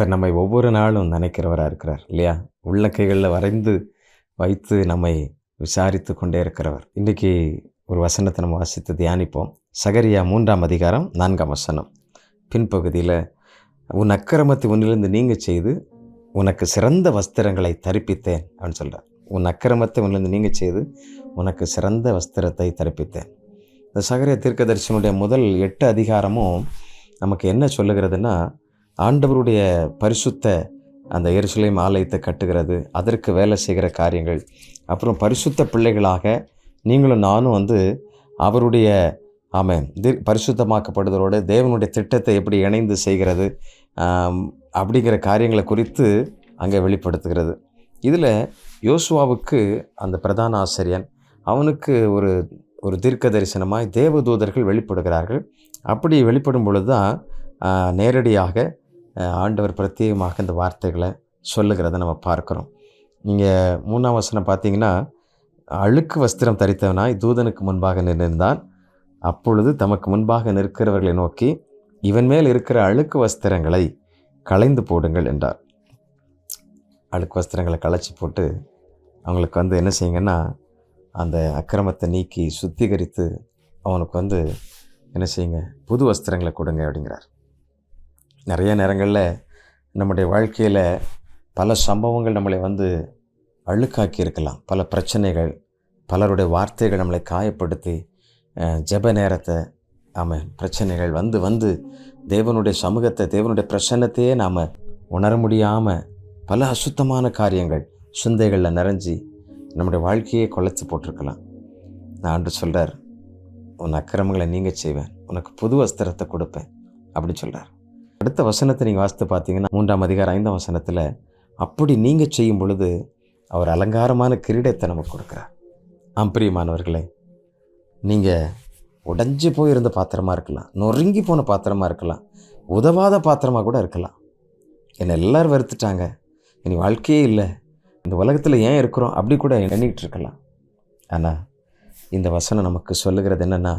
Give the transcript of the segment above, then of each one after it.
கர்த்தர் நம்மை ஒவ்வொரு நாளும் நினைக்கிறவராக இருக்கிறார் இல்லையா? உள்ளங்கைகளில் வரைந்து வைத்து நம்மை விசாரித்து கொண்டே இருக்கிறவர். இன்றைக்கி ஒரு வசனத்தை நம்ம வாசித்து தியானிப்போம். சகரியா 3ஆம் அதிகாரம் 4ஆம் வசனம் பின்பகுதியில், உன் அக்கிரமத்தை உன்னிலிருந்து நீங்க செய்து உனக்கு சிறந்த வஸ்திரங்களை தரிப்பித்தேன் அப்படின்னு சொல்கிறார். உன் அக்கிரமத்தை உன்னிலிருந்து நீங்க செய்து உனக்கு சிறந்த வஸ்திரத்தை தரிப்பித்தேன். இந்த சகரியா தீர்க்கதரிசனுடைய முதல் 8 அதிகாரமும் நமக்கு என்ன சொல்லுகிறதுனா, ஆண்டவருடைய பரிசுத்த அந்த எருசலேம் ஆலயத்தை கட்டுகிறது, அதற்கு வேலை செய்கிற காரியங்கள், அப்புறம் பரிசுத்த பிள்ளைகளாக நீங்களும் நானும் அவருடைய பரிசுத்தமாக்கப்படுதலோடு தேவனுடைய திட்டத்தை எப்படி இணைந்து செய்கிறது அப்படிங்கிற காரியங்களை குறித்து அங்கே வெளிப்படுத்துகிறது. இதில் யோசுவாவுக்கு அந்த பிரதான ஆசிரியன் அவனுக்கு ஒரு தீர்க்க தரிசனமாய் தேவதூதர்கள் வெளிப்படுகிறார்கள். அப்படி வெளிப்படும் பொழுது தான் நேரடியாக ஆண்டவர் பிரத்யேகமாக இந்த வார்த்தைகளை சொல்லுகிறத நம்ம பார்க்குறோம். நீங்கள் 3ஆம் வசனம் பார்த்தீங்கன்னா, அழுக்கு வஸ்திரம் தரித்தவனாய் தூதனுக்கு முன்பாக நின்றிருந்தான். அப்பொழுது தமக்கு முன்பாக நிற்கிறவர்களை நோக்கி, இவன் மேல் இருக்கிற அழுக்கு வஸ்திரங்களை களைந்து போடுங்கள் என்றார். அழுக்கு வஸ்திரங்களை களைச்சி போட்டு அவங்களுக்கு என்ன செய்யுங்கன்னா, அந்த அக்கிரமத்தை நீக்கி சுத்திகரித்து அவனுக்கு என்ன செய்யுங்க, புது வஸ்திரங்களை கொடுங்க அப்படிங்கிறார். நிறைய நேரங்களில் நம்முடைய வாழ்க்கையில் பல சம்பவங்கள் நம்மளை அழுக்காக்கி இருக்கலாம். பல பிரச்சனைகள், பலருடைய வார்த்தைகள் நம்மளை காயப்படுத்தி, ஜெப நேரத்தை பிரச்சனைகள் வந்து தேவனுடைய சமூகத்தை, தேவனுடைய பிரசன்னத்தையே நாம் உணர முடியாமல் பல அசுத்தமான காரியங்கள் சிந்தைகளில் நிறைஞ்சி நம்முடைய வாழ்க்கையே குலைச்சி போட்டிருக்கலாம். நான் ஆண்டு சொல்கிறார், உன் அக்கிரமங்களை நீங்க செய்வேன், உனக்கு புது வஸ்திரத்தை கொடுப்பேன் அப்படின்னு சொல்கிறார். அடுத்த வசனத்தை நீங்கள் வாசித்து பார்த்தீங்கன்னா, 3ஆம் அதிகாரம் 5ஆம் வசனத்தில், அப்படி நீங்கள் செய்யும் பொழுது அவர் அலங்காரமான கிரீடத்தை நமக்கு கொடுக்குறார். பிரியமானவர்களே, நீங்கள் உடைஞ்சி போயிருந்த பாத்திரமாக இருக்கலாம், நொறுங்கி போன பாத்திரமாக இருக்கலாம், உதவாத பாத்திரமாக கூட இருக்கலாம். என்னை எல்லோரும் வெறுத்துட்டாங்க, இனி வாழ்க்கையே இல்லை, இந்த உலகத்தில் ஏன் இருக்கிறோம் அப்படி கூட எண்ணிக்கிட்டு இருக்கலாம். ஆனால் இந்த வசனம் நமக்கு சொல்லுகிறது என்னென்னா,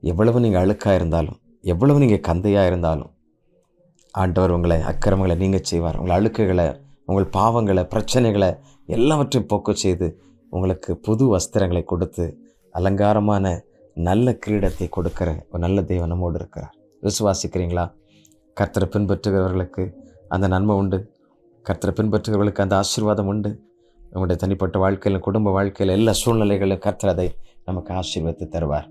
எவ்வளவு நீங்கள் அழுக்காக இருந்தாலும், எவ்வளவு நீங்கள் கந்தையாக இருந்தாலும், ஆண்டவர் உங்களை அக்கிரமங்களை நீங்கள் செய்வார். உங்கள் அழுக்குகளை, உங்கள் பாவங்களை, பிரச்சனைகளை எல்லாவற்றையும் போக்க செய்து உங்களுக்கு புது வஸ்திரங்களை கொடுத்து அலங்காரமான நல்ல கிரீடத்தை கொடுக்கிற ஒரு நல்ல தேவன் நம்மோடு இருக்கிறார். விசுவாசிக்கிறீங்களா? கர்த்தரை பின்பற்றுகிறவர்களுக்கு அந்த நன்மை உண்டு, கர்த்தரை பின்பற்றுகிறவர்களுக்கு அந்த ஆசீர்வாதம் உண்டு. உங்களுடைய தனிப்பட்ட வாழ்க்கையில், குடும்ப வாழ்க்கையில், எல்லா சூழ்நிலைகளிலும் கர்த்தர் அதை நமக்கு ஆசீர்வதித்து தருவார்.